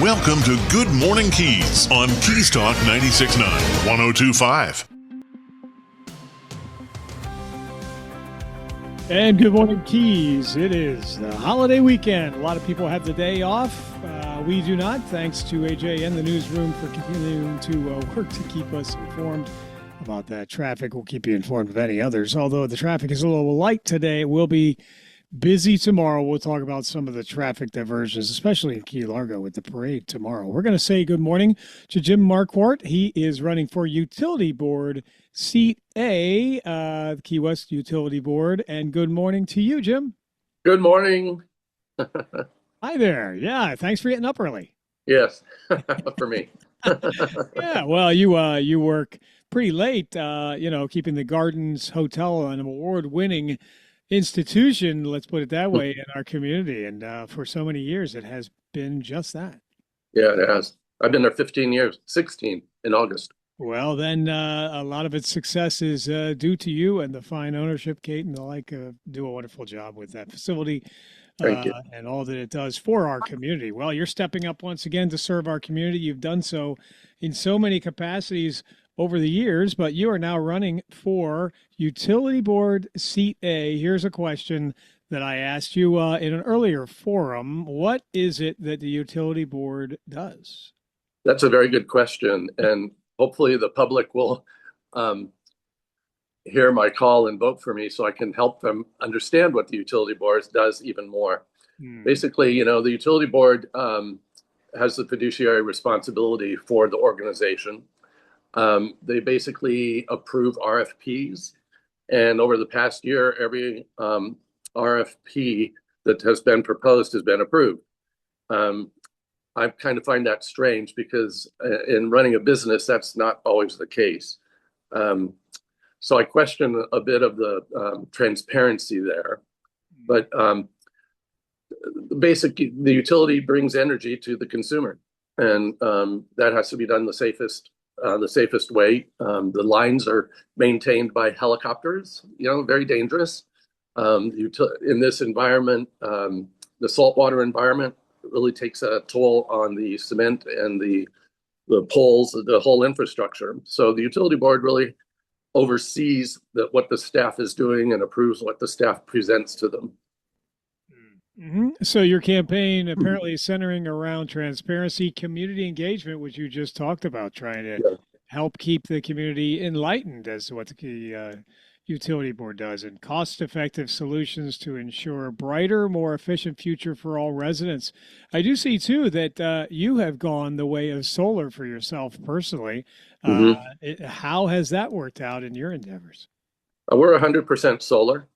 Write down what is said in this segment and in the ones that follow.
Welcome to Good Morning Keys on Keys Talk 96.9, 102.5. And good morning, Keys. It is the holiday weekend. A lot of people have the day off. We do not, thanks to AJ and the newsroom for continuing to work to keep us informed about that traffic. We'll keep you informed of any others. Although the traffic is a little light today, it will be busy tomorrow. We'll talk about some of the traffic diversions, especially in Key Largo with the parade tomorrow. We're going to say good morning to Jim Marquardt. He is running for Utility Board Seat A, the Key West Utility Board. And good morning to you, Jim. Good morning. Hi there. Yeah, thanks for getting up early. Yes, for me. Yeah, well, you work pretty late, keeping the Gardens Hotel an award-winning institution, let's put it that way, in our community. And for so many years, it has been just that. Yeah, it has. I've been there 15 years, 16 in August. Well, then a lot of its success is due to you and the fine ownership, Kate, and the like. Do a wonderful job with that facility. Thank you. And all that it does for our community. Well, you're stepping up once again to serve our community. You've done so in so many capacities over the years, but you are now running for Utility Board Seat A. Here's a question that I asked you in an earlier forum. What is it that the Utility Board does? That's a very good question, and hopefully the public will hear my call and vote for me so I can help them understand what the Utility Board does even more. Basically, the Utility Board has the fiduciary responsibility for the organization. They basically approve RFPs, and over the past year, every RFP that has been proposed has been approved. I kind of find that strange because in running a business, that's not always the case. So I question a bit of the transparency there. But basically, the utility brings energy to the consumer, and that has to be done the safest way. The lines are maintained by helicopters, very dangerous. In this environment, the saltwater environment really takes a toll on the cement and the poles, the whole infrastructure. So the utility board really oversees what the staff is doing and approves what the staff presents to them. Mm-hmm. So your campaign apparently is centering around transparency, community engagement, which you just talked about, trying to help keep the community enlightened as to what the Utility Board does, and cost-effective solutions to ensure a brighter, more efficient future for all residents. I do see, too, that you have gone the way of solar for yourself personally. How has that worked out in your endeavors? We're 100% solar.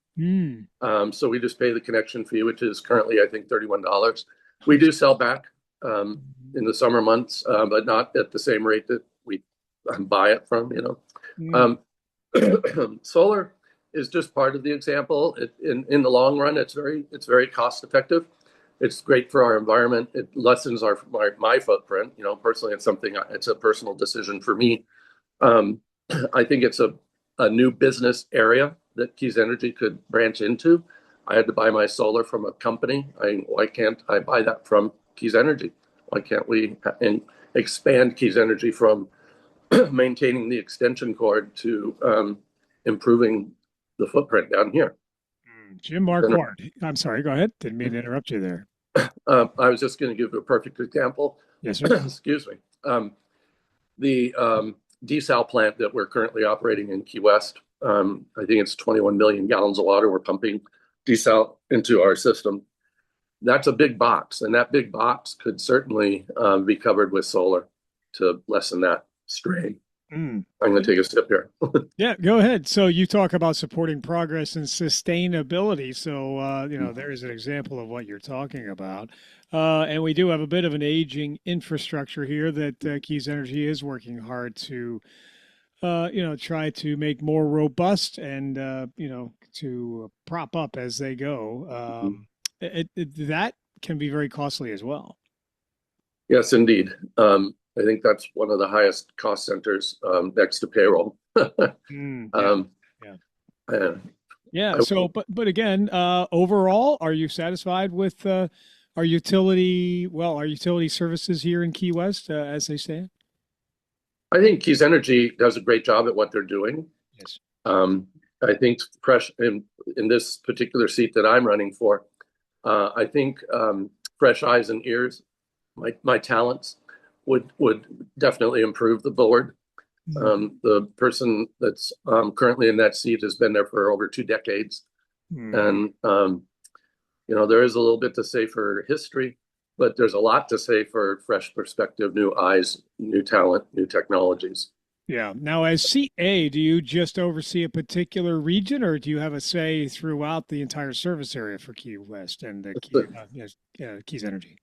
So we just pay the connection fee, which is currently, I think, $31. We do sell back in the summer months, but not at the same rate that we buy it from, Solar is just part of the example. In the long run, it's very cost effective. It's great for our environment. It lessens my footprint. Personally, it's a personal decision for me. I think it's a new business area that Keys Energy could branch into. I had to buy my solar from a company. Why can't I buy that from Keys Energy? Why can't we expand Keys Energy from maintaining the extension cord to improving the footprint down here? Jim Marquardt. I'm sorry, go ahead. Didn't mean to interrupt you there. I was just going to give a perfect example. Yes, sir. Excuse me. The desal plant that we're currently operating in Key West, I think it's 21 million gallons of water we're pumping desal into our system. That's a big box, and that big box could certainly be covered with solar to lessen that strain. I'm going to take a sip here. Yeah, go ahead. So you talk about supporting progress and sustainability. So, there is an example of what you're talking about. And we do have a bit of an aging infrastructure here that Keys Energy is working hard to, try to make more robust and, to prop up as they go. That can be very costly as well. Yes, indeed. I think that's one of the highest cost centers next to payroll. Yeah. So, but again, overall, are you satisfied with Are utility services here in Key West as they stand? I think Keys Energy does a great job at what they're doing. Yes. I think fresh in this particular seat that I'm running for, I think fresh eyes and ears, my talents would definitely improve the board. The person that's currently in that seat has been there for over 2 decades, and there is a little bit to say for history, but there's a lot to say for fresh perspective, new eyes, new talent, new technologies. Yeah. Now, as seat A, do you just oversee a particular region, or do you have a say throughout the entire service area for Key West and Keys Energy?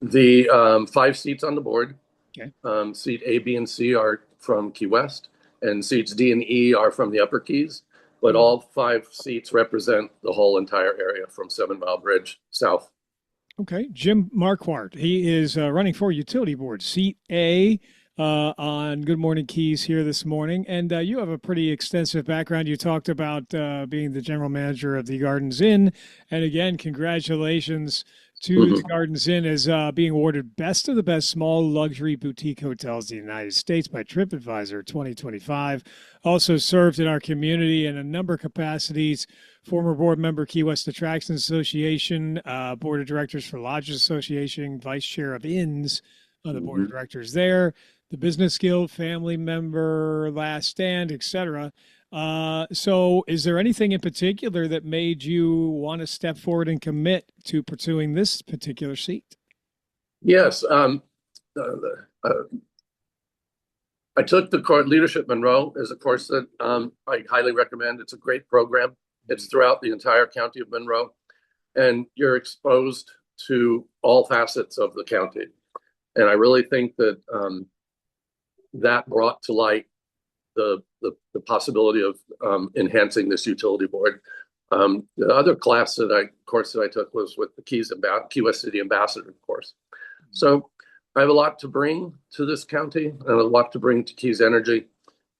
The 5 seats on the board, Okay. seat A, B, and C are from Key West, and seats D and E are from the Upper Keys. But all 5 seats represent the whole entire area from 7 Mile Bridge south. Okay. Jim Marquardt, he is running for utility board, seat A, on Good Morning Keys here this morning. And you have a pretty extensive background. You talked about being the general manager of the Gardens Inn. And again, congratulations to the Gardens Inn as being awarded Best of the Best Small Luxury Boutique Hotels in the United States by TripAdvisor 2025. Also served in our community in a number of capacities. Former board member, Key West Attractions Association, board of directors for Lodges Association, vice chair of Inns on the board of directors there, the Business Guild, family member, Last Stand, etc. So is there anything in particular that made you want to step forward and commit to pursuing this particular seat? Yes. I took the Leadership Monroe as a course that I highly recommend. It's a great program. It's throughout the entire county of Monroe, and you're exposed to all facets of the county. And I really think that that brought to light the possibility of enhancing this utility board. The other course that I took was with the Key West City Ambassador course. So I have a lot to bring to this county and a lot to bring to Keys Energy,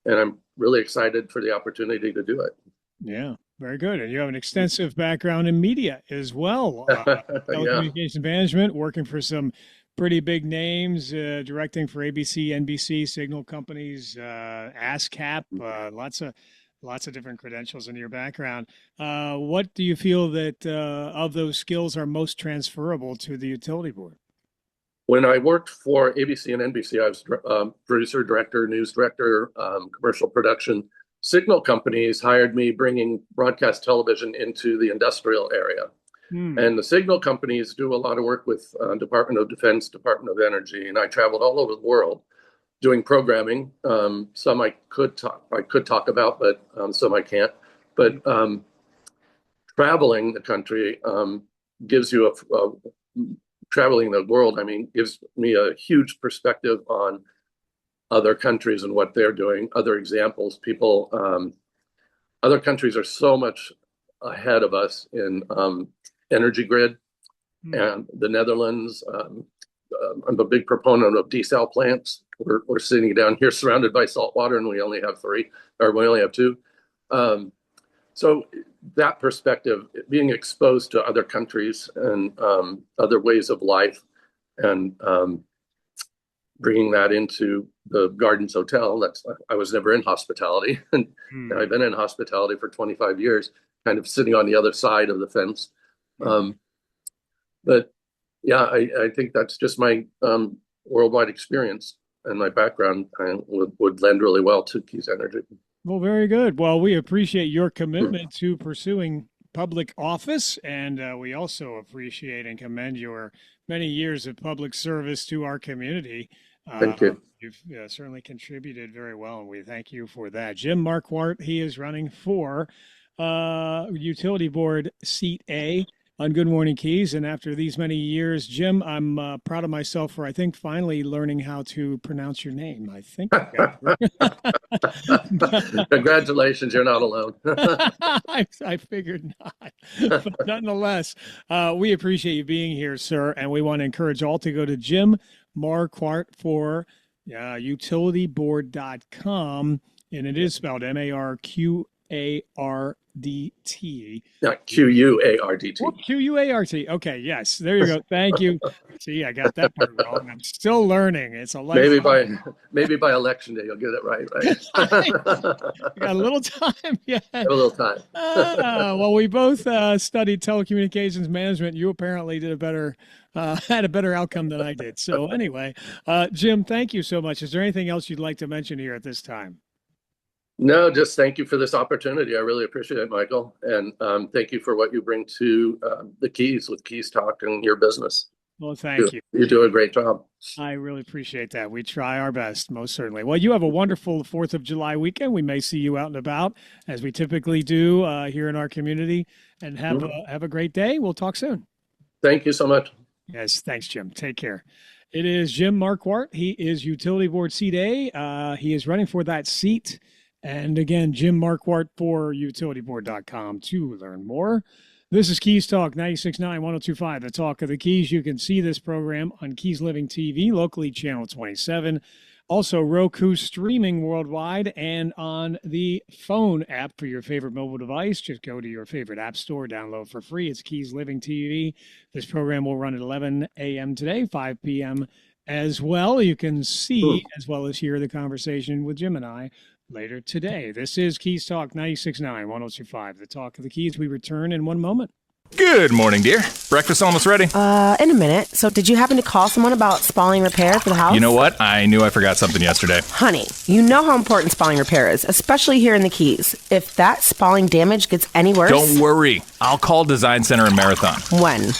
and I'm really excited for the opportunity to do it. Yeah, very good. And you have an extensive background in media as well. Telecommunications management, working for some pretty big names, directing for ABC, NBC, signal companies, ASCAP, lots of different credentials in your background. What do you feel that of those skills are most transferable to the utility board? When I worked for ABC and NBC, I was producer, director, news director, commercial production. Signal companies hired me bringing broadcast television into the industrial area. And the signal companies do a lot of work with Department of Defense, Department of Energy, and I traveled all over the world doing programming. Some I could talk about, but some I can't. But traveling the country gives you traveling the world. I mean, gives me a huge perspective on other countries and what they're doing. Other examples, other countries are so much ahead of us in energy grid, and the Netherlands. I'm a big proponent of desal plants. We're sitting down here surrounded by salt water, and we only have 3, or we only have 2. So that perspective, being exposed to other countries and other ways of life, and bringing that into the Gardens Hotel. I was never in hospitality, and I've been in hospitality for 25 years, kind of sitting on the other side of the fence. But yeah, I think that's just my worldwide experience, and my background would lend really well to Keys Energy. Well, very good. Well, we appreciate your commitment to pursuing public office, and we also appreciate and commend your many years of public service to our community. Thank you. You've certainly contributed very well, and we thank you for that. Jim Marquardt, he is running for Utility Board Seat A on Good Morning Keys. And after these many years, Jim, I'm proud of myself for, I think, finally learning how to pronounce your name. I think. Congratulations, you're not alone. I figured not. But nonetheless, we appreciate you being here, sir. And we want to encourage all to go to Jim Marquardt for utilityboard.com. And it is spelled MARQUARTT. Not Quart. Oh, Quart. Okay, yes. There you go. Thank you. See, I got that part wrong. I'm still learning. It's a Maybe by election day you'll get it right. We got a little time. Yeah. Have a little time. Well, we both studied telecommunications management. You apparently did had a better outcome than I did. So anyway, Jim, thank you so much. Is there anything else you'd like to mention here at this time? No, just thank you for this opportunity. I really appreciate it, Michael. And thank you for what you bring to the Keys with Keys Talk and your business. Well, thank you. You do a great job. I really appreciate that. We try our best, most certainly. Well, you have a wonderful 4th of July weekend. We may see you out and about, as we typically do here in our community. And have a great day. We'll talk soon. Thank you so much. Yes, thanks, Jim. Take care. It is Jim Marquardt. He is Utility Board Seat A. He is running for that seat. And again, Jim Marquardt for utilityboard.com to learn more. This is Keys Talk 96.9, 102.5, the talk of the Keys. You can see this program on Keys Living TV, locally channel 27. Also, Roku streaming worldwide and on the phone app for your favorite mobile device. Just go to your favorite app store, download for free. It's Keys Living TV. This program will run at 11 a.m. today, 5 p.m. as well. You can see as well as hear the conversation with Jim and I later today. This is Keys Talk 96.9, 102.5, the talk of the Keys. We return in one moment. Good morning, dear. Breakfast almost ready? In a minute. So did you happen to call someone about spalling repair for the house? You know what? I knew I forgot something yesterday. Honey, you know how important spalling repair is, especially here in the Keys. If that spalling damage gets any worse... Don't worry. I'll call Design Center in Marathon. When?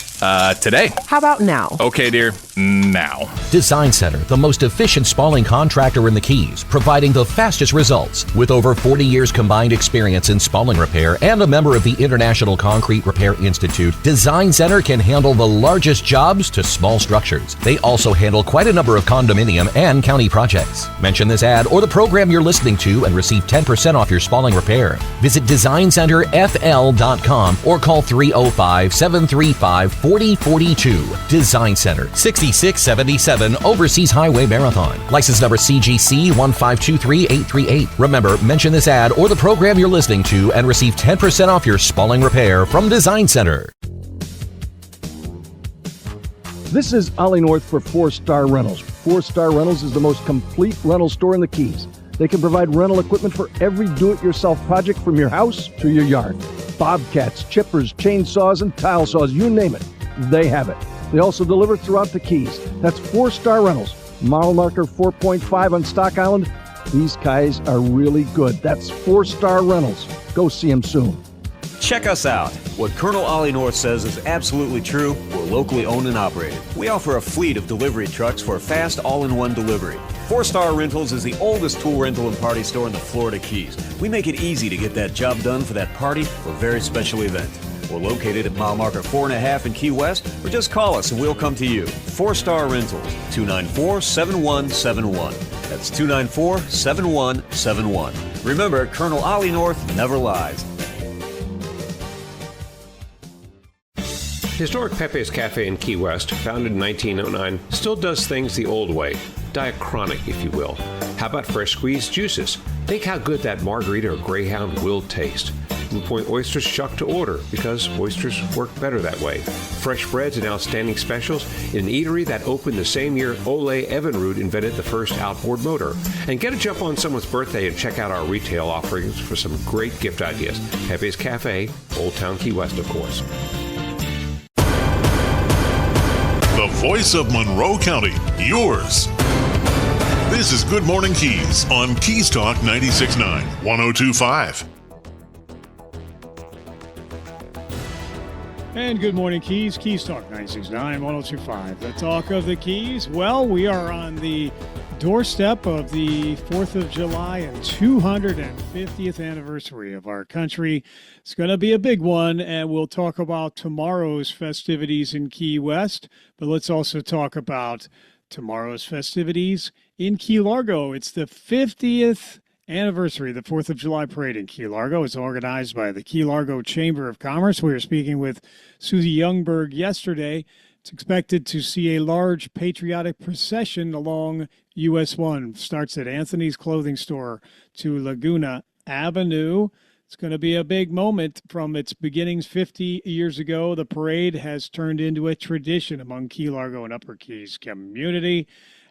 Today. How about now? Okay, dear. Now. Design Center, the most efficient spalling contractor in the Keys, providing the fastest results. With over 40 years combined experience in spalling repair and a member of the International Concrete Repair Institute, Design Center can handle the largest jobs to small structures. They also handle quite a number of condominium and county projects. Mention this ad or the program you're listening to and receive 10% off your spalling repair. Visit DesignCenterFL.com or call 305-735-4042. Design Center, 6677 Overseas Highway Marathon. License number CGC 1523838. Remember, mention this ad or the program you're listening to and receive 10% off your spalling repair from Design Center. This is Ollie North for 4-Star Rentals. 4-Star Rentals is the most complete rental store in the Keys. They can provide rental equipment for every do-it-yourself project from your house to your yard. Bobcats, chippers, chainsaws, and tile saws, you name it, they have it. They also deliver throughout the Keys. That's 4-Star Rentals. Model marker 4.5 on Stock Island. These guys are really good. That's 4-Star Rentals. Go see them soon. Check us out. What Colonel Ollie North says is absolutely true. We're locally owned and operated. We offer a fleet of delivery trucks for fast all-in-one delivery. 4-Star Rentals is the oldest tool rental and party store in the Florida Keys. We make it easy to get that job done for that party or very special event. We're located at mile marker 4.5 in Key West, or just call us and we'll come to you. 4-Star Rentals, 294-7171. That's 294-7171. Remember, Colonel Ollie North never lies. Historic Pepe's Cafe in Key West, founded in 1909, still does things the old way, diachronic, if you will. How about fresh squeezed juices? Think how good that margarita or Greyhound will taste. Blue Point oysters shucked to order because oysters work better that way. Fresh breads and outstanding specials in an eatery that opened the same year Ole Evinrude invented the first outboard motor. And get a jump on someone's birthday and check out our retail offerings for some great gift ideas. Pepe's Cafe, Old Town Key West, of course. The voice of Monroe County, yours. This is Good Morning Keys on Keys Talk 96.9, 102.5. And good morning, Keys. Keys Talk 96.9, 102.5, the talk of the Keys. Well, we are on the doorstep of the 4th of July and 250th anniversary of our country. It's going to be a big one, and we'll talk about tomorrow's festivities in Key West, but let's also talk about tomorrow's festivities in Key Largo. It's the 50th anniversary of the 4th of July parade in Key Largo. It's organized by the Key Largo Chamber of Commerce. We were speaking with Susie Youngberg yesterday. It's expected to see a large patriotic procession along US 1. Starts at Anthony's Clothing Store to Laguna Avenue. It's going to be a big moment. From its beginnings 50 years ago, the parade has turned into a tradition among Key Largo and Upper Keys community,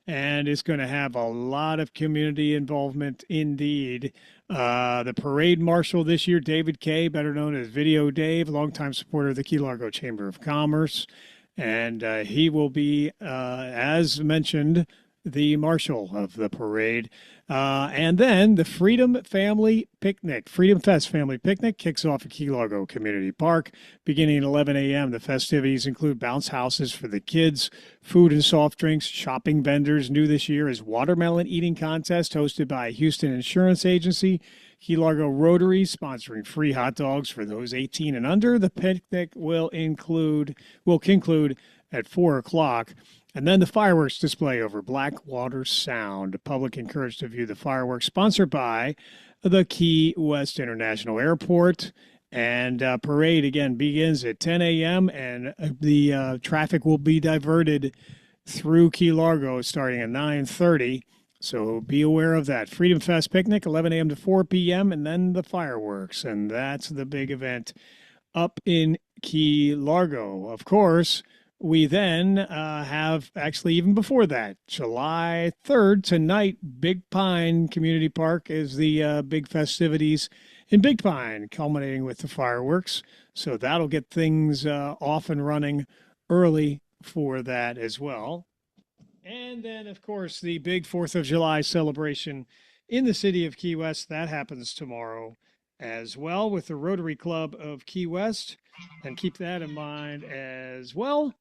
and it's going to have a lot of community involvement indeed. The parade marshal this year, David Kay, better known as Video Dave, longtime supporter of the Key Largo Chamber of Commerce, and he will be, as mentioned, the marshal of the parade. And then the Freedom Fest Family Picnic kicks off at Key Largo Community Park beginning at 11 a.m. The festivities include bounce houses for the kids, food and soft drinks, shopping vendors. New this year is watermelon eating contest hosted by Houston Insurance Agency, Key Largo Rotary sponsoring free hot dogs for those 18 and under. The picnic will conclude at 4 o'clock. And then the fireworks display over Blackwater Sound. The public encouraged to view the fireworks, sponsored by the Key West International Airport. And parade, again, begins at 10 a.m., and the traffic will be diverted through Key Largo starting at 9:30. So be aware of that. Freedom Fest Picnic, 11 a.m. to 4 p.m., and then the fireworks. And that's the big event up in Key Largo. Of course, we then have, actually even before that, July 3rd, tonight, Big Pine Community Park is the big festivities in Big Pine, culminating with the fireworks. So that'll get things off and running early for that as well. And then, of course, the big 4th of July celebration in the city of Key West. That happens tomorrow as well with the Rotary Club of Key West. And keep that in mind as well.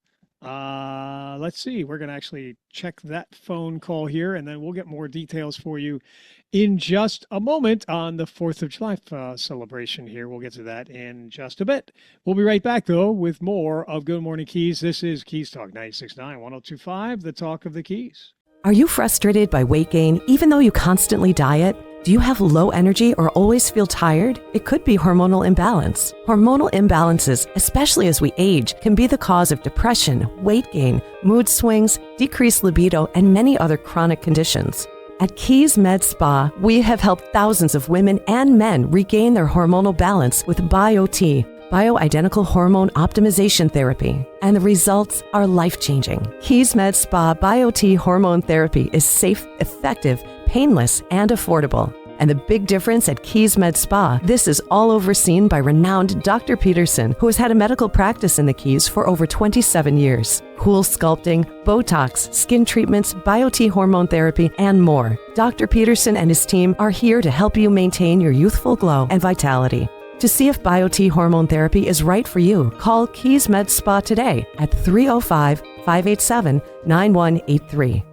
Let's see. We're going to actually check that phone call here, and then we'll get more details for you in just a moment on the 4th of July celebration here. We'll get to that in just a bit. We'll be right back, though, with more of Good Morning Keys. This is Keys Talk 96.9, 102.5, the talk of the Keys. Are you frustrated by weight gain even though you constantly diet? Do you have low energy or always feel tired? It could be hormonal imbalance. Hormonal imbalances, especially as we age, can be the cause of depression, weight gain, mood swings, decreased libido, and many other chronic conditions. At Keys Med Spa, we have helped thousands of women and men regain their hormonal balance with BioT, bioidentical hormone optimization therapy, and the results are life-changing. Keys Med Spa BioT hormone therapy is safe, effective, painless, and affordable. And the big difference at Keys Med Spa, this is all overseen by renowned Dr. Peterson, who has had a medical practice in the Keys for over 27 years. Cool sculpting, Botox, skin treatments, BioT hormone therapy, and more. Dr. Peterson and his team are here to help you maintain your youthful glow and vitality. To see if BioT hormone therapy is right for you, call Keys Med Spa today at 305-587-9183.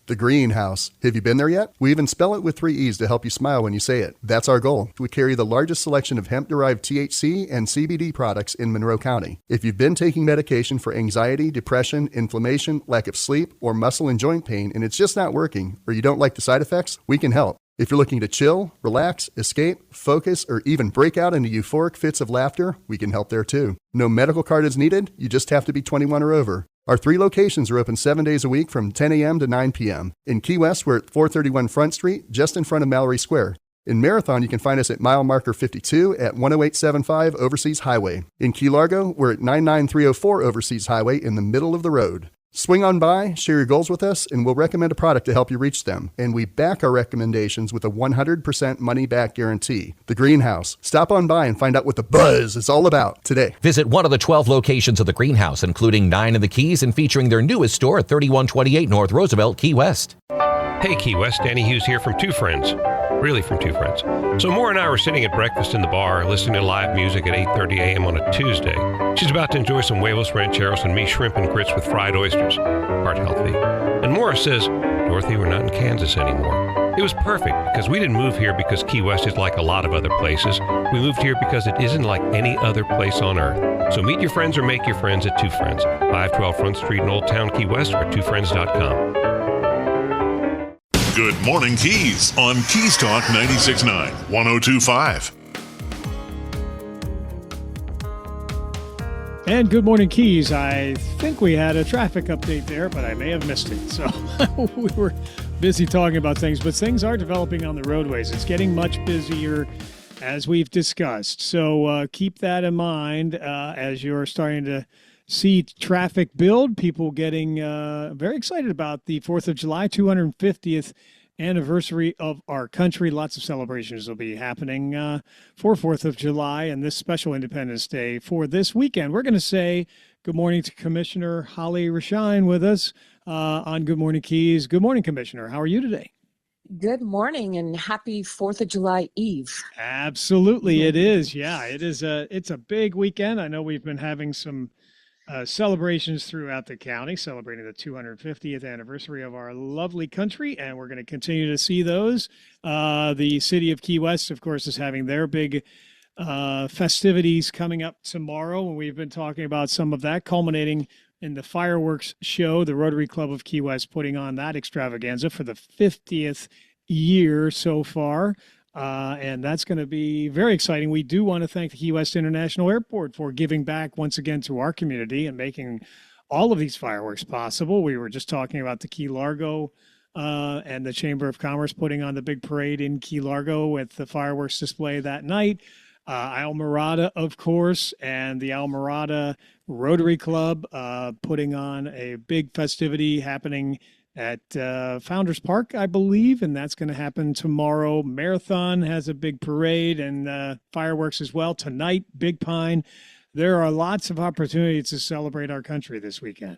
The Greenhouse. Have you been there yet? We even spell it with 3 E's to help you smile when you say it. That's our goal. We carry the largest selection of hemp-derived THC and CBD products in Monroe County. If you've been taking medication for anxiety, depression, inflammation, lack of sleep, or muscle and joint pain and it's just not working, or you don't like the side effects, we can help. If you're looking to chill, relax, escape, focus, or even break out into euphoric fits of laughter, we can help there too. No medical card is needed. You just have to be 21 or over. Our 3 locations are open 7 days a week from 10 a.m. to 9 p.m. In Key West, we're at 431 Front Street, just in front of Mallory Square. In Marathon, you can find us at mile marker 52 at 10875 Overseas Highway. In Key Largo, we're at 99304 Overseas Highway in the middle of the road. Swing on by, share your goals with us, and we'll recommend a product to help you reach them. And we back our recommendations with a 100% money-back guarantee. The Greenhouse. Stop on by and find out what the buzz is all about today. Visit one of the 12 locations of the Greenhouse, including 9 in the Keys and featuring their newest store at 3128 North Roosevelt, Key West. Hey Key West, Danny Hughes here from Two Friends. Really from Two Friends. So Maura and I were sitting at breakfast in the bar, listening to live music at 8:30 a.m. on a Tuesday. She's about to enjoy some huevos rancheros and me shrimp and grits with fried oysters. Heart healthy. And Maura says, Dorothy, we're not in Kansas anymore. It was perfect because we didn't move here because Key West is like a lot of other places. We moved here because it isn't like any other place on earth. So meet your friends or make your friends at Two Friends, 512 Front Street in Old Town Key West, or twofriends.com. Good Morning Keys on Keys Talk 96.9, 102.5. And Good Morning Keys. I think we had a traffic update there, but I may have missed it. So we were busy talking about things, but things are developing on the roadways. It's getting much busier as we've discussed. So keep that in mind as you're starting to see traffic build. People getting very excited about the 4th of July, 250th anniversary of our country. Lots of celebrations will be happening for 4th of July and this special Independence Day for this weekend. We're going to say good morning to Commissioner Holly Rashine with us on Good Morning Keys. Good morning, Commissioner. How are you today? Good morning and happy 4th of July Eve. Absolutely, it is. Yeah, it is. It's a big weekend. I know we've been having some celebrations throughout the county, celebrating the 250th anniversary of our lovely country, and we're going to continue to see those. The city of Key West, of course, is having their big festivities coming up tomorrow, and we've been talking about some of that, culminating in the fireworks show. The Rotary Club of Key West putting on that extravaganza for the 50th year so far. And that's going to be very exciting. We do want to thank the Key West International Airport for giving back once again to our community and making all of these fireworks possible. We were just talking about the Key Largo and the Chamber of Commerce putting on the big parade in Key Largo with the fireworks display that night. Almirada, of course, and the Almirada Rotary Club putting on a big festivity happening at Founders Park, I believe, and that's going to happen tomorrow. Marathon has a big parade and fireworks as well. Tonight, Big Pine. There are lots of opportunities to celebrate our country this weekend.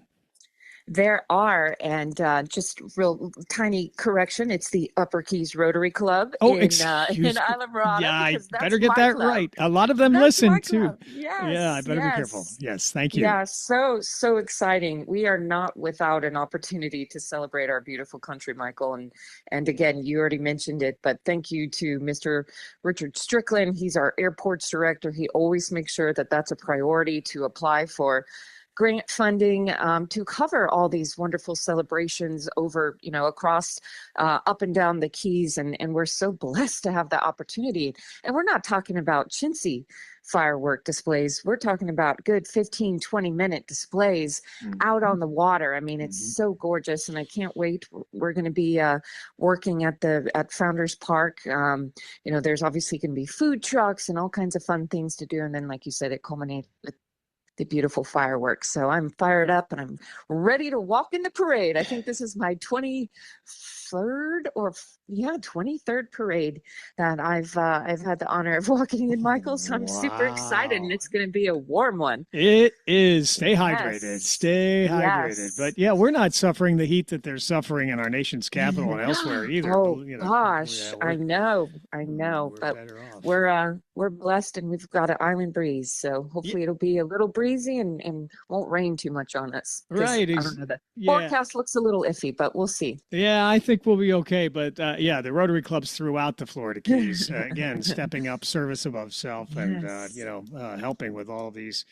There are, and just real tiny correction, it's the Upper Keys Rotary Club in Islamorada. Yeah, I better get that right. A lot of them listen too. Yes, yeah, I better be careful. Yes, thank you. Yeah, so exciting. We are not without an opportunity to celebrate our beautiful country, Michael. And again, you already mentioned it, but thank you to Mr. Richard Strickland. He's our airports director. He always makes sure that that's a priority to apply for grant funding to cover all these wonderful celebrations over, across up and down the Keys. And we're so blessed to have the opportunity. And we're not talking about chintzy firework displays. We're talking about good 15, 20-minute displays out on the water. I mean, it's so gorgeous, and I can't wait. We're going to be working at Founders Park. There's obviously going to be food trucks and all kinds of fun things to do. And then, like you said, it culminates with the beautiful fireworks. So I'm fired up and I'm ready to walk in the parade. I think this is my 23rd parade that I've had the honor of walking in, Michael. So I'm super excited, and it's going to be a warm one. It is. Stay hydrated. Yes. Stay hydrated. Yes. But yeah, we're not suffering the heat that they're suffering in our nation's capital and elsewhere either. Oh gosh, I know. But we're blessed, and we've got an island breeze. So hopefully it'll be a little breezy and won't rain too much on us. Right. I don't know. The forecast looks a little iffy, but we'll see. Yeah, I think we'll be okay. But the Rotary clubs throughout the Florida Keys, again, stepping up, service above self, and helping with all of these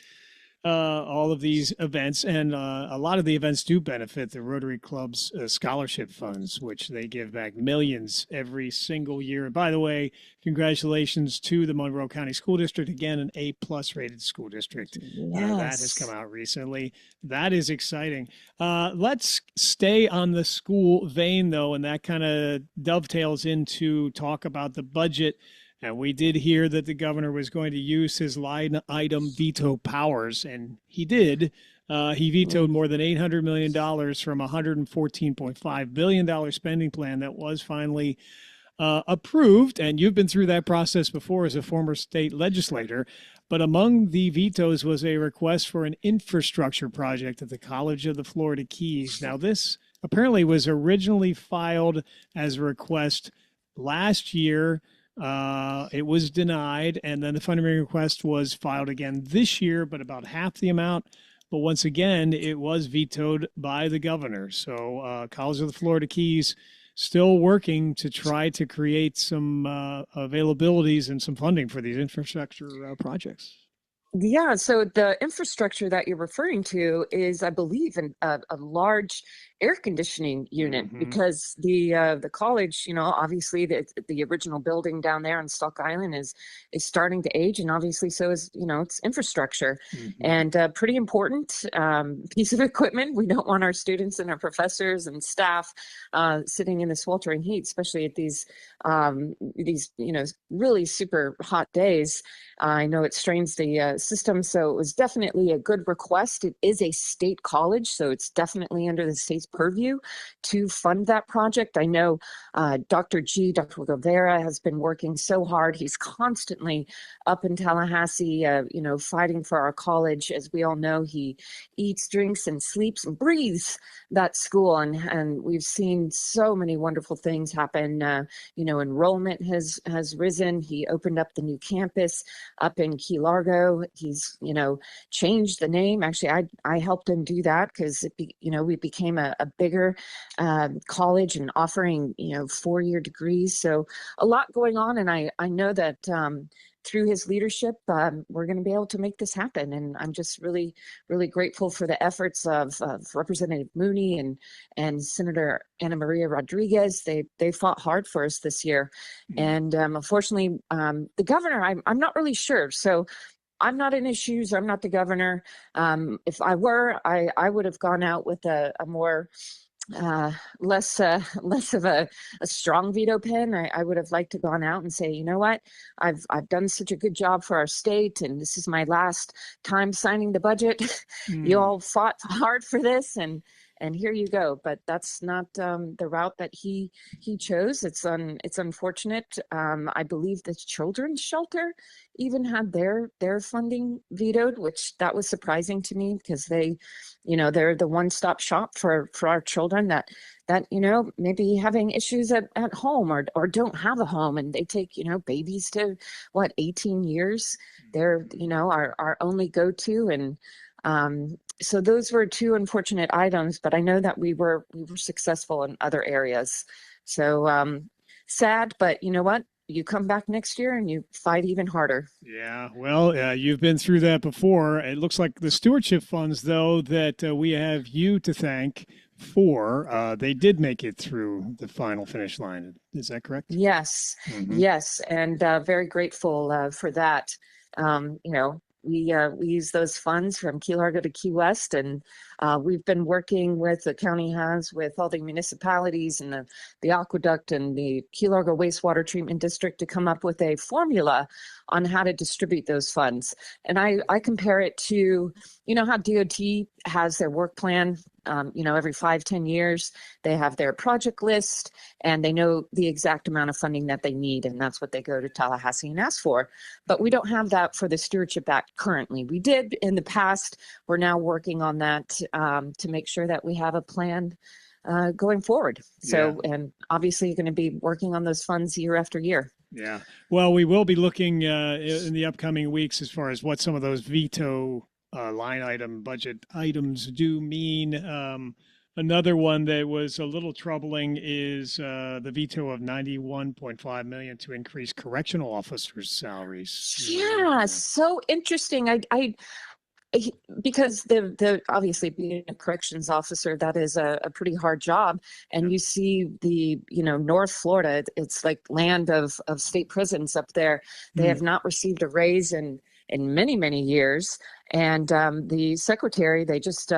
events. And a lot of the events do benefit the Rotary Club's scholarship funds, which they give back millions every single year. And by the way, congratulations to the Monroe County School District, again, an A+ rated school district. That has come out recently. That is exciting. Let's stay on the school vein, though, and that kind of dovetails into talk about the budget. And we did hear that the governor was going to use his line item veto powers, and he did. He vetoed more than $800 million from a $114.5 billion spending plan that was finally approved. And you've been through that process before as a former state legislator. But among the vetoes was a request for an infrastructure project at the College of the Florida Keys. Now, this apparently was originally filed as a request last year. It was denied, and then the funding request was filed again this year, but about half the amount. But once again, it was vetoed by the governor. So College of the Florida Keys still working to try to create some availabilities and some funding for these infrastructure projects. Yeah, so the infrastructure that you're referring to is, I believe, a large air conditioning unit because the college, obviously the original building down there on Stock Island is starting to age, and obviously so is its infrastructure, and pretty important piece of equipment. We don't want our students and our professors and staff sitting in the sweltering heat, especially at these really super hot days. I know it strains the system, so it was definitely a good request. It is a state college, so it's definitely under the state's purview to fund that project. I know Dr. Rivera, has been working so hard. He's constantly up in Tallahassee, fighting for our college. As we all know, he eats, drinks, and sleeps and breathes that school, and we've seen so many wonderful things happen. Enrollment has risen. He opened up the new campus up in Key Largo. He's, changed the name. Actually, I helped him do that because, we became a bigger college and offering, 4-year degrees. So a lot going on. And I know that through his leadership, we're going to be able to make this happen. And I'm just really, really grateful for the efforts of Representative Mooney and Senator Ana Maria Rodriguez. They fought hard for us this year. And unfortunately, the governor, I'm not really sure. So I'm not in his shoes. I'm not the governor. If I were, I would have gone out with a more less of a strong veto pen. I would have liked to gone out and say, you know what, I've done such a good job for our state, and this is my last time signing the budget. You all fought hard for this, and here you go. But that's not the route that he chose. It's unfortunate. I believe the children's shelter even had their funding vetoed, which that was surprising to me because they're the one-stop shop for our children that maybe having issues at home or don't have a home, and they take babies to 18 years. They're our only go-to, and so those were two unfortunate items, but I know that we were successful in other areas. So sad, but you know what? You come back next year and you fight even harder. Yeah, well, you've been through that before. It looks like the stewardship funds, though, that we have you to thank for, they did make it through the final finish line. Is that correct? Yes, yes, and very grateful for that. We use those funds from Key Largo to Key West, and we've been working with the county with all the municipalities and the aqueduct and the Key Largo wastewater treatment district to come up with a formula on how to distribute those funds. And I compare it to, how DOT has their work plan, every 5-10 years, they have their project list and they know the exact amount of funding that they need. And that's what they go to Tallahassee and ask for. But we don't have that for the Stewardship Act currently. We did in the past. We're now working on that to make sure that we have a plan going forward. So, and obviously you're going to be working on those funds year after year. Yeah. Well, we will be looking in the upcoming weeks as far as what some of those veto line item budget items do mean. Another one that was a little troubling is the veto of $91.5 million to increase correctional officers' salaries. Yeah, so interesting. I because the obviously being a corrections officer, that is a pretty hard job, and you see the North Florida, it's like land of state prisons up there. They have not received a raise in many years, and the secretary, they just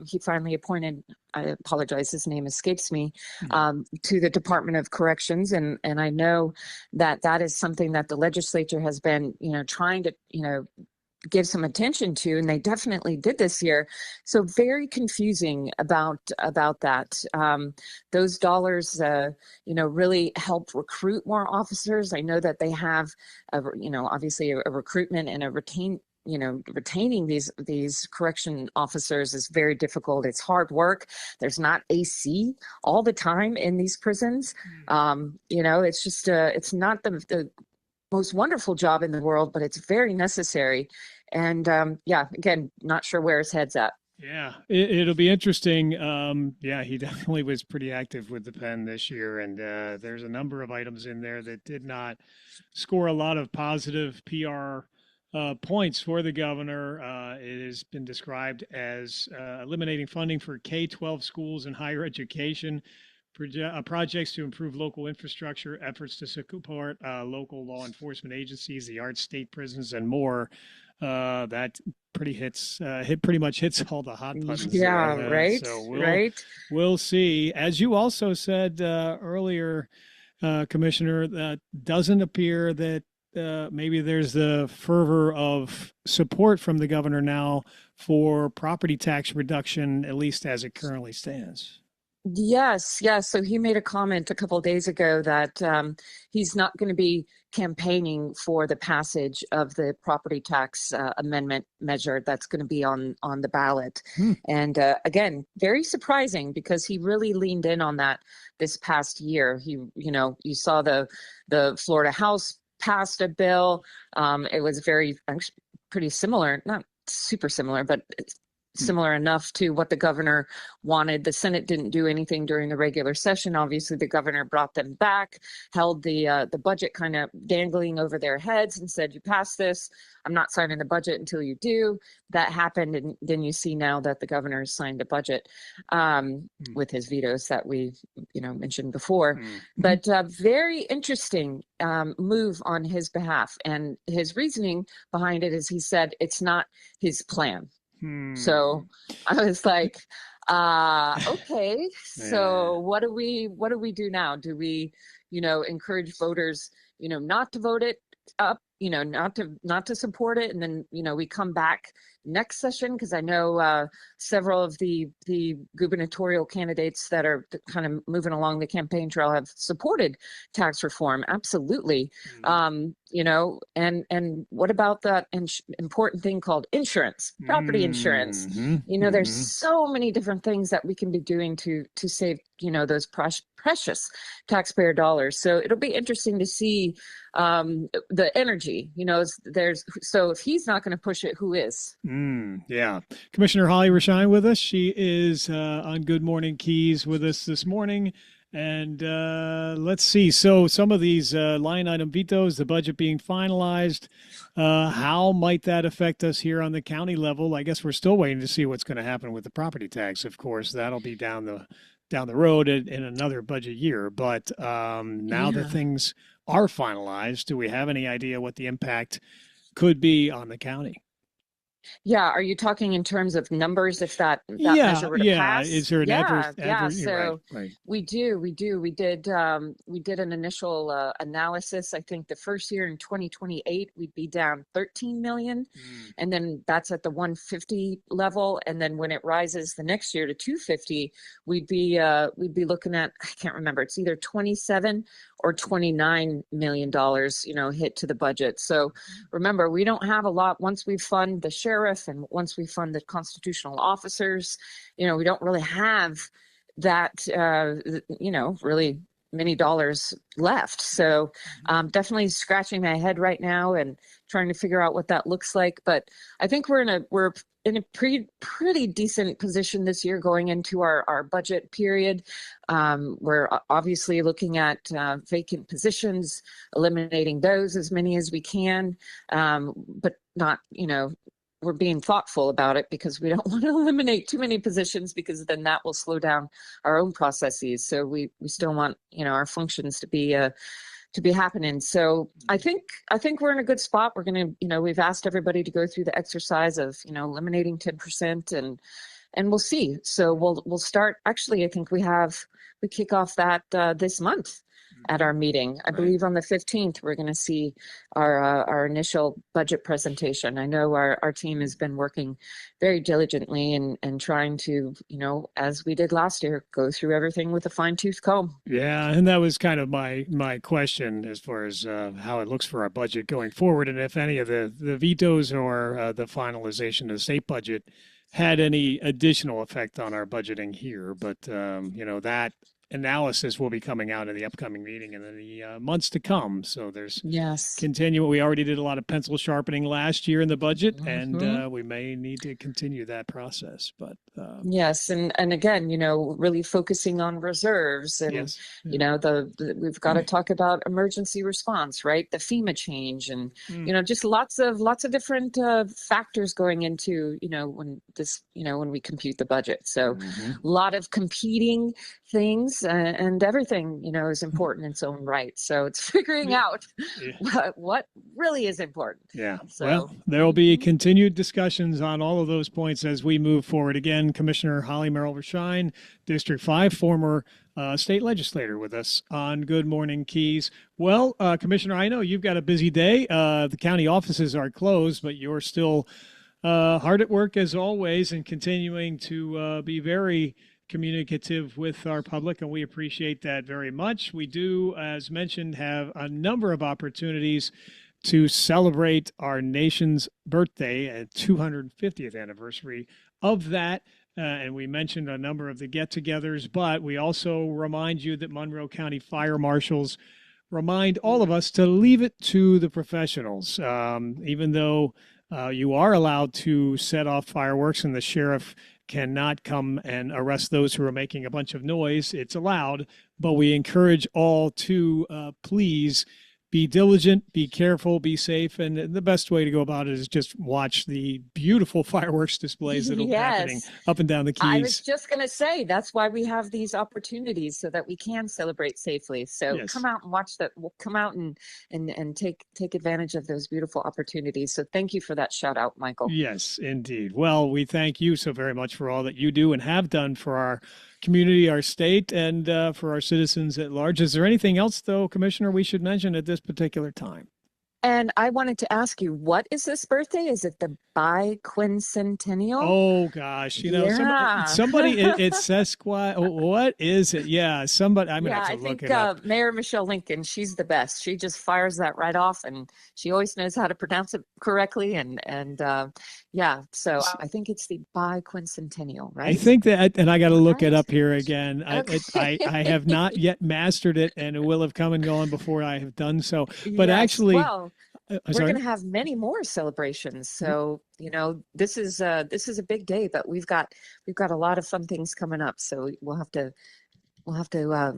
he finally appointed, I apologize, his name escapes me, to the Department of Corrections, and I know that is something that the legislature has been trying to give some attention to, and they definitely did this year. So very confusing about that. Those dollars, really help recruit more officers. I know that they have, obviously a recruitment and retaining these correction officers is very difficult. It's hard work. There's not AC all the time in these prisons. It's just it's not the most wonderful job in the world, but it's very necessary. And again, not sure where his head's at. Yeah, it'll be interesting. He definitely was pretty active with the pen this year, and there's a number of items in there that did not score a lot of positive PR points for the governor. It has been described as eliminating funding for K-12 schools and higher education, projects to improve local infrastructure, efforts to support local law enforcement agencies, the arts, state prisons, and more. That pretty much hits all the hot buttons. Yeah, there. right. So we'll see. As you also said earlier, Commissioner, that doesn't appear that maybe there's the fervor of support from the governor now for property tax reduction, at least as it currently stands. Yes. So he made a comment a couple of days ago that he's not going to be campaigning for the passage of the property tax amendment measure that's going to be on the ballot. And again, very surprising because he really leaned in on that this past year. You saw the Florida House passed a bill. It was pretty similar, not super similar, but similar enough to what the governor wanted. The Senate didn't do anything during the regular session. Obviously, the governor brought them back, held the budget kind of dangling over their heads and said, you pass this, I'm not signing the budget until you do. That happened. And then you see now that the governor has signed a budget with his vetoes that we mentioned before. But very interesting move on his behalf. And his reasoning behind it is he said it's not his plan. So I was like, okay, so what do we do now? Do we, encourage voters, not to vote it up, not to support it? And then, we come back next session, because I know several of the gubernatorial candidates that are kind of moving along the campaign trail have supported tax reform. Absolutely. And what about that important thing called insurance, property insurance? There's so many different things that we can be doing to save, those precious taxpayer dollars. So it'll be interesting to see the energy, so if he's not going to push it, who is? Yeah. Commissioner Holly Rashine with us. She is on Good Morning Keys with us this morning. And let's see. So some of these line item vetoes, the budget being finalized, how might that affect us here on the county level? I guess we're still waiting to see what's going to happen with the property tax. Of course, that'll be down the road in another budget year. But now that things are finalized, do we have any idea what the impact could be on the county? Yeah, are you talking in terms of numbers? If that measure were to pass? Is there an adverse? So right. We did an initial analysis. I think the first year in 2028 we'd be down 13 million, and then that's at the 150 level. And then when it rises the next year to 250, we'd be looking at, I can't remember, it's either 27 or $29 million, hit to the budget. So remember, we don't have a lot once we fund the sheriff and once we fund the constitutional officers. We don't really have that, really many dollars left. So definitely scratching my head right now and trying to figure out what that looks like. But I think we're in a pretty decent position this year going into our budget period. We're obviously looking at vacant positions, eliminating those as many as we can, but not, we're being thoughtful about it because we don't want to eliminate too many positions because then that will slow down our own processes. So we still want, our functions to be happening. So I think we're in a good spot. We're going to, we've asked everybody to go through the exercise of, eliminating 10% and we'll see. So we'll start. Actually, I think we kick off that this month at our meeting. I believe on the 15th, we're going to see our initial budget presentation. I know our team has been working very diligently and trying to, as we did last year, go through everything with a fine-tooth comb. Yeah, and that was kind of my question as far as how it looks for our budget going forward, and if any of the vetoes or the finalization of the state budget had any additional effect on our budgeting here. But, that analysis will be coming out in the upcoming meeting and in the months to come. So there's continuing. We already did a lot of pencil sharpening last year in the budget, and we may need to continue that process. But Yes, and again, really focusing on reserves, and Yes. you know, we've got to talk about emergency response, right? The FEMA change, and just lots of different factors going into when we compute the budget. So, a lot of competing things, and everything is important in its own right. So it's figuring out what really is important. Yeah. So, well, there will be continued discussions on all of those points as we move forward. Again, Commissioner Holly Merrill Rashine, District 5, former state legislator with us on Good Morning Keys. Well, Commissioner, I know you've got a busy day. The county offices are closed, but you're still hard at work as always and continuing to be very communicative with our public, and we appreciate that very much. We do, as mentioned, have a number of opportunities to celebrate our nation's birthday at 250th anniversary of that. And we mentioned a number of the get-togethers, but we also remind you that Monroe County Fire Marshals remind all of us to leave it to the professionals. Even though you are allowed to set off fireworks and the sheriff cannot come and arrest those who are making a bunch of noise, it's allowed, but we encourage all to please be diligent, be careful, be safe, and the best way to go about it is just watch the beautiful fireworks displays that will be happening up and down the Keys. I was just going to say, that's why we have these opportunities so that we can celebrate safely. So come out and watch that. Come out and take advantage of those beautiful opportunities. So thank you for that shout out, Michael. Yes, indeed. Well, we thank you so very much for all that you do and have done for our community, our state, and for our citizens at large. Is there anything else, though, Commissioner, we should mention at this particular time? And I wanted to ask you, what is this birthday? Is it the biquincentennial? Oh, gosh. Somebody it says, what is it? Yeah, somebody, I'm going to have to look it up. I think Mayor Michelle Lincoln, she's the best. She just fires that right off, and she always knows how to pronounce it correctly. So I think it's the biquincentennial, right? I think that, and I got to look it up here again. Okay. I have not yet mastered it, and it will have come and gone before I have done so. But actually... Well, we're going to have many more celebrations. So, this is a big day, but we've got a lot of fun things coming up. So we'll have to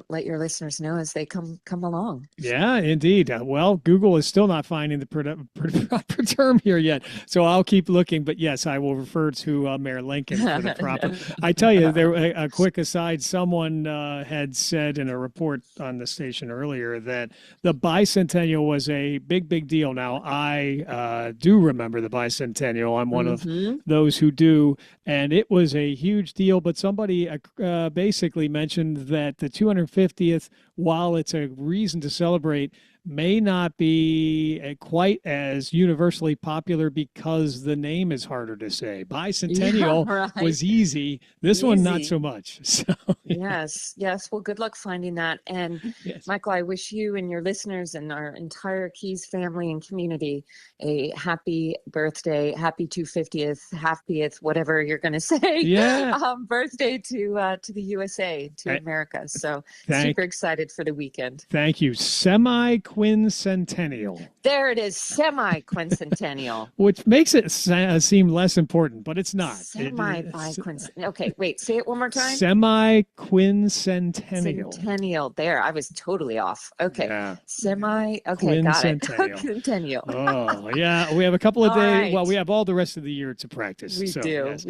let your listeners know as they come along. Yeah, indeed. Well, Google is still not finding the proper term here yet, so I'll keep looking. But yes, I will refer to Mayor Lincoln for the proper. I tell you, a quick aside, someone had said in a report on the station earlier that the bicentennial was a big deal. Now, I do remember the bicentennial. I'm one of those who do, and it was a huge deal. But somebody basically mentioned that the 250th, while it's a reason to celebrate, may not be quite as universally popular because the name is harder to say. Bicentennial was easy. This one, not so much. So, Yes. Well, good luck finding that. And Michael, I wish you and your listeners and our entire Keys family and community a happy birthday, happy 250th, happiest, whatever you're going to say. Yeah. Birthday to the USA, to America. So super excited for the weekend. Thank you. Semi-quincentennial. There it is, semi-quincentennial. Which makes it seem less important, but it's not. Semi-biquincentennial. Okay, wait, say it one more time. Semi-quincentennial. Centennial. There, I was totally off. Okay. Yeah. Okay, got it. Quincentennial. Oh, yeah. We have a couple of days. Right. Well, we have all the rest of the year to practice. We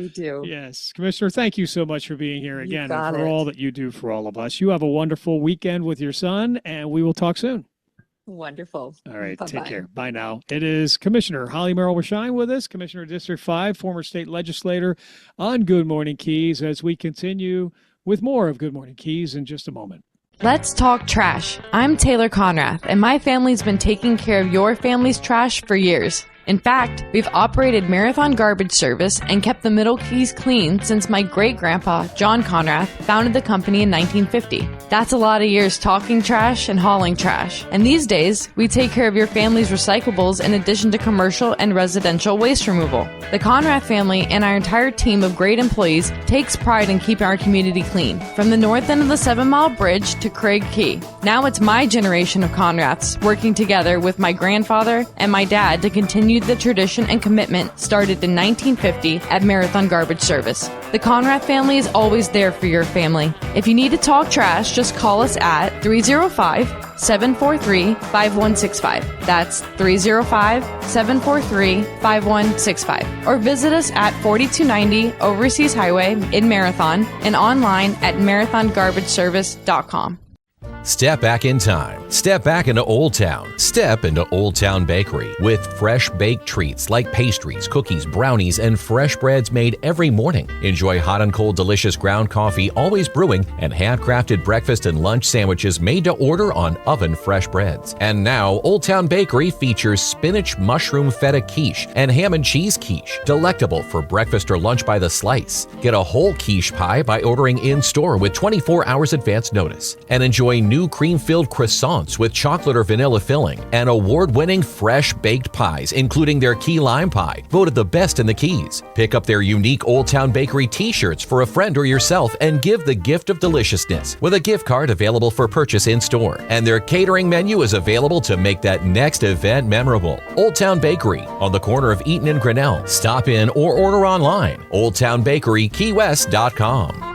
do. Yes. Commissioner, thank you so much for being here again and for all that you do for all of us. You have a wonderful weekend with your son, and we will talk soon. Wonderful. All right. Bye-bye. Take care. Bye now. It is Commissioner Holly Merrill Rashine with us, Commissioner of District 5, former state legislator on Good Morning Keys, as we continue with more of Good Morning Keys in just a moment. Let's talk trash. I'm Taylor Conrath, and my family's been taking care of your family's trash for years. In fact, we've operated Marathon Garbage Service and kept the Middle Keys clean since my great-grandpa, John Conrath, founded the company in 1950. That's a lot of years talking trash and hauling trash. And these days, we take care of your family's recyclables in addition to commercial and residential waste removal. The Conrath family and our entire team of great employees takes pride in keeping our community clean, from the north end of the 7 Mile Bridge to Craig Key. Now it's my generation of Conraths working together with my grandfather and my dad to continue continued the tradition and commitment started in 1950 at Marathon Garbage Service. The Conrath family is always there for your family. If you need to talk trash, just call us at 305-743-5165. That's 305-743-5165. Or visit us at 4290 Overseas Highway in Marathon and online at marathongarbageservice.com. Step back in time. Step back into Old Town. Step into Old Town Bakery with fresh baked treats like pastries, cookies, brownies, and fresh breads made every morning. Enjoy hot and cold delicious ground coffee always brewing and handcrafted breakfast and lunch sandwiches made to order on oven fresh breads. And now Old Town Bakery features spinach mushroom feta quiche and ham and cheese quiche, delectable for breakfast or lunch by the slice. Get a whole quiche pie by ordering in-store with 24 hours advance notice. And enjoy new cream-filled croissants with chocolate or vanilla filling and award-winning fresh baked pies, including their key lime pie, voted the best in the Keys. Pick up their unique Old Town Bakery t-shirts for a friend or yourself and give the gift of deliciousness with a gift card available for purchase in-store. And their catering menu is available to make that next event memorable. Old Town Bakery on the corner of Eaton and Grinnell. Stop in or order online. OldTownBakeryKeyWest.com.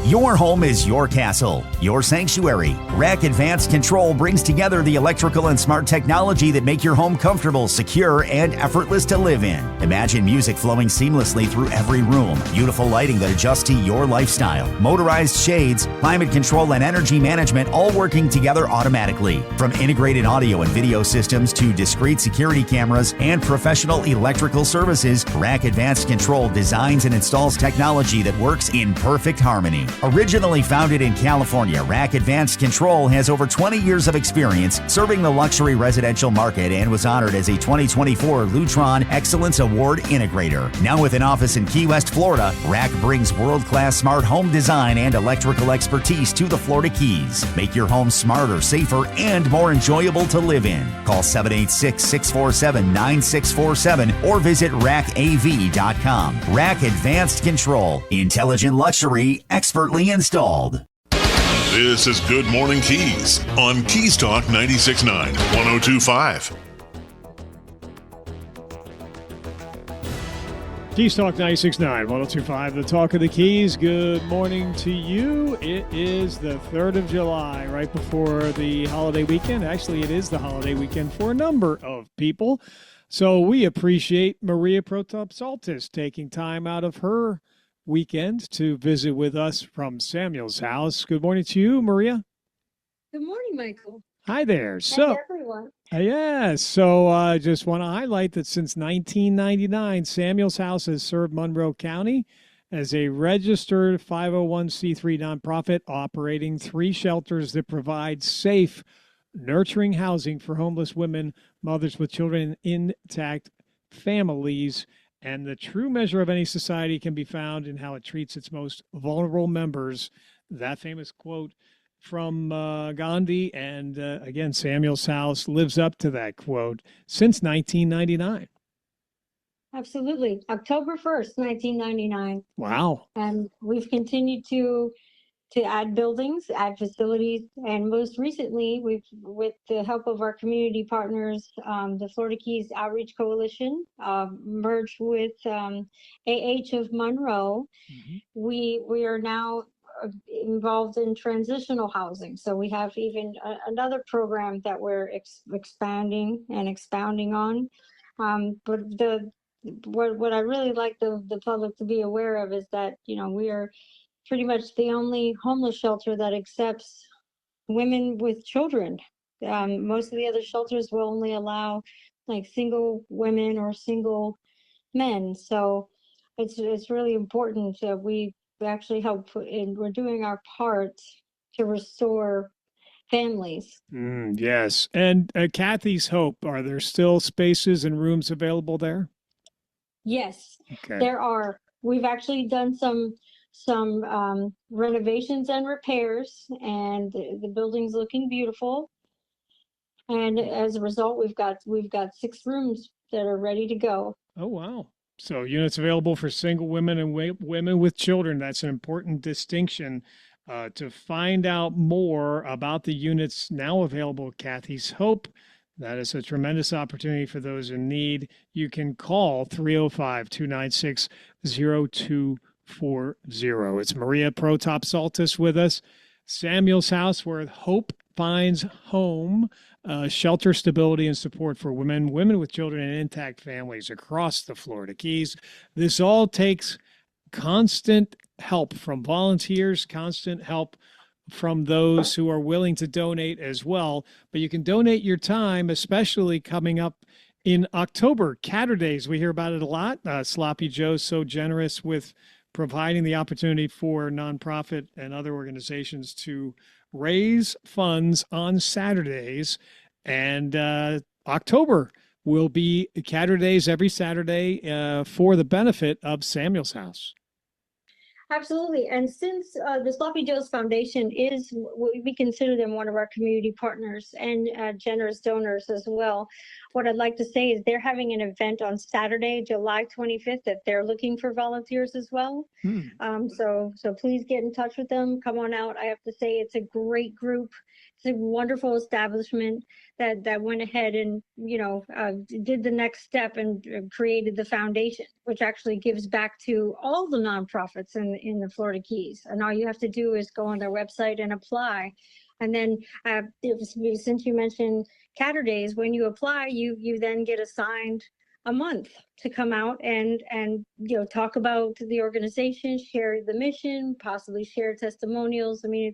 Your home is your castle, your sanctuary. Rack Advanced Control brings together the electrical and smart technology that make your home comfortable, secure, and effortless to live in. Imagine music flowing seamlessly through every room, beautiful lighting that adjusts to your lifestyle, motorized shades, climate control, and energy management all working together automatically. From integrated audio and video systems to discrete security cameras and professional electrical services, Rack Advanced Control designs and installs technology that works in perfect harmony. Originally founded in California, Rack Advanced Control has over 20 years of experience serving the luxury residential market and was honored as a 2024 Lutron Excellence Award Integrator. Now with an office in Key West, Florida, Rack brings world-class smart home design and electrical expertise to the Florida Keys. Make your home smarter, safer, and more enjoyable to live in. Call 786-647-9647 or visit rackav.com. Rack Advanced Control. Intelligent luxury, expertly installed. This is Good Morning Keys on Keys Talk 96.9, 102.5. Keys Talk 96.9, 102.5, the talk of the Keys. Good morning to you. It is the 3rd of July, right before the holiday weekend. Actually, it is the holiday weekend for a number of people. So we appreciate Maria Protopsaltis taking time out of her weekend to visit with us from Samuel's house. Good morning to you, Maria. Good morning, Michael. Hi there. Hi, everyone. So I just want to highlight that since 1999, Samuel's House has served Monroe County as a registered 501c3 nonprofit operating 3 shelters that provide safe, nurturing housing for homeless women, mothers with children, and intact families. And the true measure of any society can be found in how it treats its most vulnerable members. That famous quote from Gandhi. And again, Samuel's House lives up to that quote since 1999. Absolutely. October 1st, 1999. Wow. And we've continued to add buildings, add facilities, and most recently, we've, with the help of our community partners, the Florida Keys Outreach Coalition, merged with AH of Monroe. Mm-hmm. We are now involved in transitional housing. So we have even another program that we're expanding and expounding on. But what I really like the public to be aware of is that, you know, we are pretty much the only homeless shelter that accepts women with children. Most of the other shelters will only allow like single women or single men. So it's really important that we actually help and we're doing our part to restore families. Yes. And Kathy's Hope, are there still spaces and rooms available there? Yes, okay. There are. We've actually done some renovations and repairs, and the building's looking beautiful. And as a result, we've got 6 rooms that are ready to go. Oh, wow. So units available for single women and women with children. That's an important distinction. To find out more about the units now available at Kathy's Hope, That is a tremendous opportunity for those in need. You can call 305-296-0240. It's Maria Protopsaltis with us. Samuel's House, where hope finds home. Shelter, stability, and support for women with children, and intact families across the Florida Keys. This all takes constant help from volunteers, constant help from those who are willing to donate as well. But you can donate your time, especially coming up in October. Catterdays, we hear about it a lot. Sloppy Joe's so generous with providing the opportunity for nonprofit and other organizations to raise funds on Saturdays. And October will be Catterdays every Saturday for the benefit of Samuel's House. Absolutely. And since the Sloppy Joe's Foundation is, we consider them one of our community partners and generous donors as well, what I'd like to say is they're having an event on Saturday, July 25th, that they're looking for volunteers as well. So please get in touch with them. Come on out. I have to say it's a great group. It's a wonderful establishment that went ahead and, did the next step and created the foundation, which actually gives back to all the nonprofits in the Florida Keys. And all you have to do is go on their website and apply. And then since you mentioned Catterdays, when you apply, you then get assigned a month to come out and talk about the organization, share the mission, possibly share testimonials. I mean,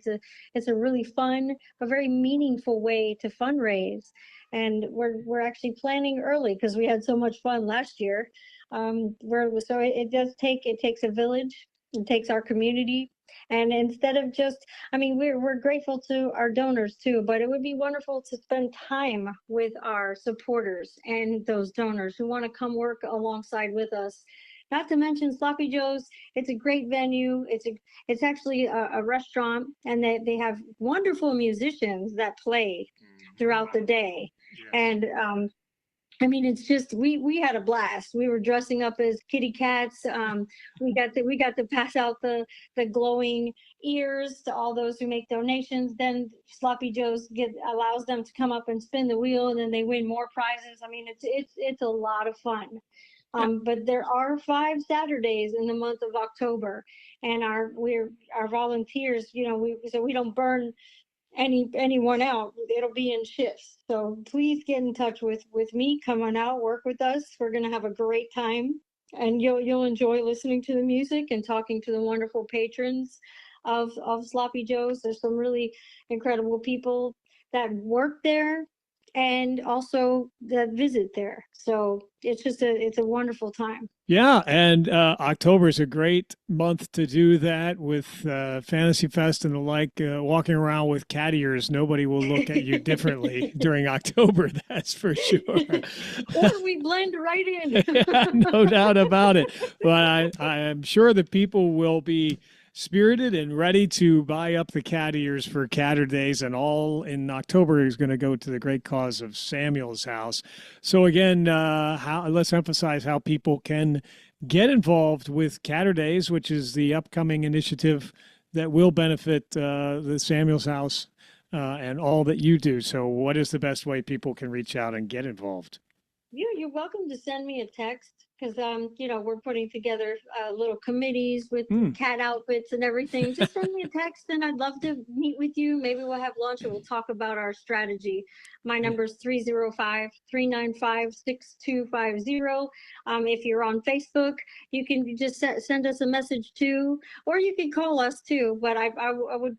it's a really fun but very meaningful way to fundraise. And we're actually planning early because we had so much fun last year. It takes a village. It takes our community. And instead of we're grateful to our donors too, but it would be wonderful to spend time with our supporters and those donors who want to come work alongside with us. Not to mention Sloppy Joe's, it's a great venue. It's actually a restaurant, and they have wonderful musicians that play throughout the day. And it's just we had a blast. We were dressing up as kitty cats. We got to pass out the glowing ears to all those who make donations. Then Sloppy Joe's allows them to come up and spin the wheel, and then they win more prizes. I mean, it's a lot of fun. But there are 5 Saturdays in the month of October, and our volunteers, so we don't burn anyone out. It'll be in shifts. So please get in touch with me. Come on out, work with us. We're going to have a great time, and you'll enjoy listening to the music and talking to the wonderful patrons of Sloppy Joe's. There's some really incredible people that work there and also that visit there. So it's a wonderful time. Yeah, and October is a great month to do that with Fantasy Fest and the like. Walking around with cat ears, nobody will look at you differently during October, that's for sure. Or we blend right in. No doubt about it. But I am sure that people will be spirited and ready to buy up the cat ears for Catterdays, and all in October is going to go to the great cause of Samuel's House. So again, let's emphasize how people can get involved with Catterdays, which is the upcoming initiative that will benefit the Samuel's House and all that you do. So what is the best way people can reach out and get involved? You're welcome to send me a text, because we're putting together little committees with cat outfits and everything. Just send me a text, and I'd love to meet with you. Maybe we'll have lunch and we'll talk about our strategy. My number is 305-395-6250. If you're on Facebook, you can just send us a message too, or you can call us too. But I would,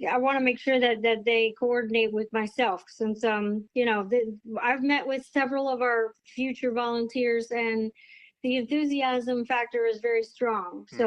I want to make sure that they coordinate with myself, since I've met with several of our future volunteers, and the enthusiasm factor is very strong. So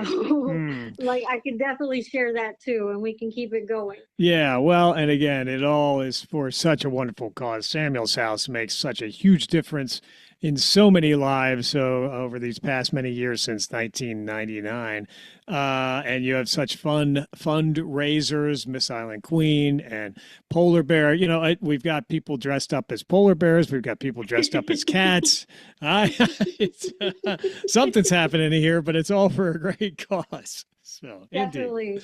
I can definitely share that too, and we can keep it going. Yeah, well, and again, it all is for such a wonderful cause. Samuel's House makes such a huge difference in so many lives over these past many years since 1999. And you have such fun fundraisers, Miss Island Queen and Polar Bear. We've got people dressed up as polar bears. We've got people dressed up as cats. Something's happening here, but it's all for a great cause. So Definitely.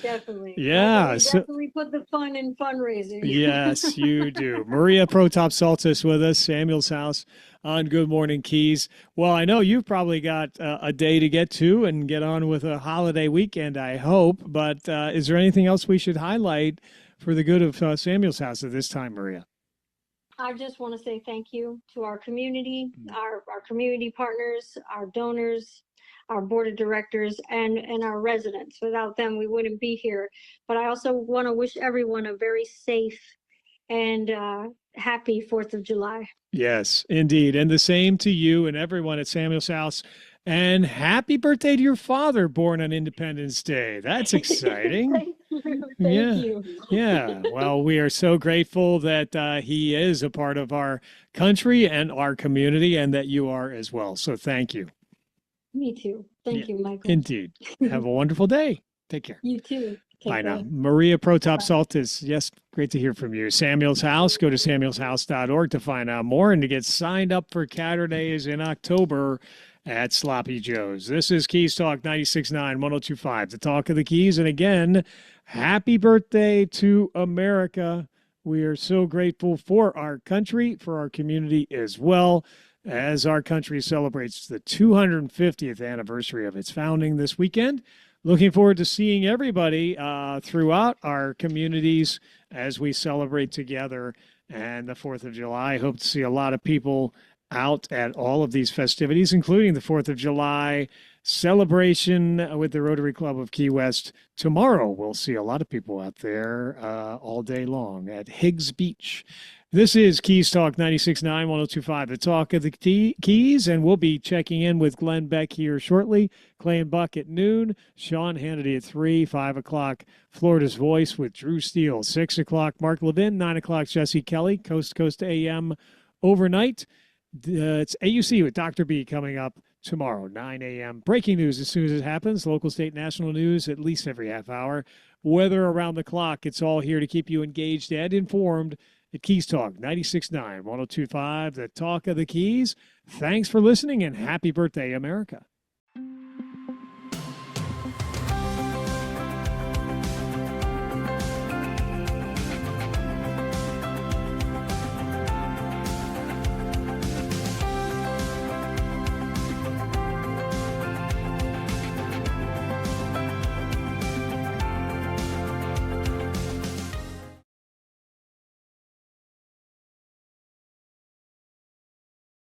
Yeah, We so- definitely put the fun in fundraising. Yes, you do. Maria Protopsaltis with us, Samuel's House on Good Morning Keys. Well, I know you've probably got a day to get to and get on with a holiday weekend, I hope. But is there anything else we should highlight for the good of Samuel's House at this time, Maria? I just want to say thank you to our community, our community partners, our donors, our board of directors, and our residents. Without them, we wouldn't be here. But I also want to wish everyone a very safe and happy 4th of July. Yes, indeed. And the same to you and everyone at Samuel's House. And happy birthday to your father, born on Independence Day. That's exciting. Thank you. Yeah. Well, we are so grateful that he is a part of our country and our community, and that you are as well. So thank you. Me too. Thank you, Michael. Indeed. Have a wonderful day. Take care. You too. Take Bye now. care. Maria Protopsaltis, yes, great to hear from you. Samuel's House, go to samuelshouse.org to find out more and to get signed up for Catterdays in October at Sloppy Joe's. This is Keys Talk 96.9, 102.5, the Talk of the Keys. And again, happy birthday to America. We are so grateful for our country, for our community as well, as our country celebrates the 250th anniversary of its founding this weekend. Looking forward to seeing everybody throughout our communities as we celebrate together. And the 4th of July, I hope to see a lot of people out at all of these festivities, including the 4th of July celebration with the Rotary Club of Key West. Tomorrow, we'll see a lot of people out there all day long at Higgs Beach. This is Keys Talk 96.9, 102.5, the Talk of the Keys, and we'll be checking in with Glenn Beck here shortly. Clay and Buck at noon, Sean Hannity at 3, 5 o'clock, Florida's Voice with Drew Steele, 6 o'clock, Mark Levin, 9 o'clock, Jesse Kelly, Coast to Coast AM overnight. It's AUC with Dr. B coming up tomorrow, 9 a.m. Breaking news as soon as it happens, local, state, national news at least every half hour. Weather around the clock, it's all here to keep you engaged and informed at Keys Talk 96.9, 102.5, the Talk of the Keys. Thanks for listening and happy birthday, America.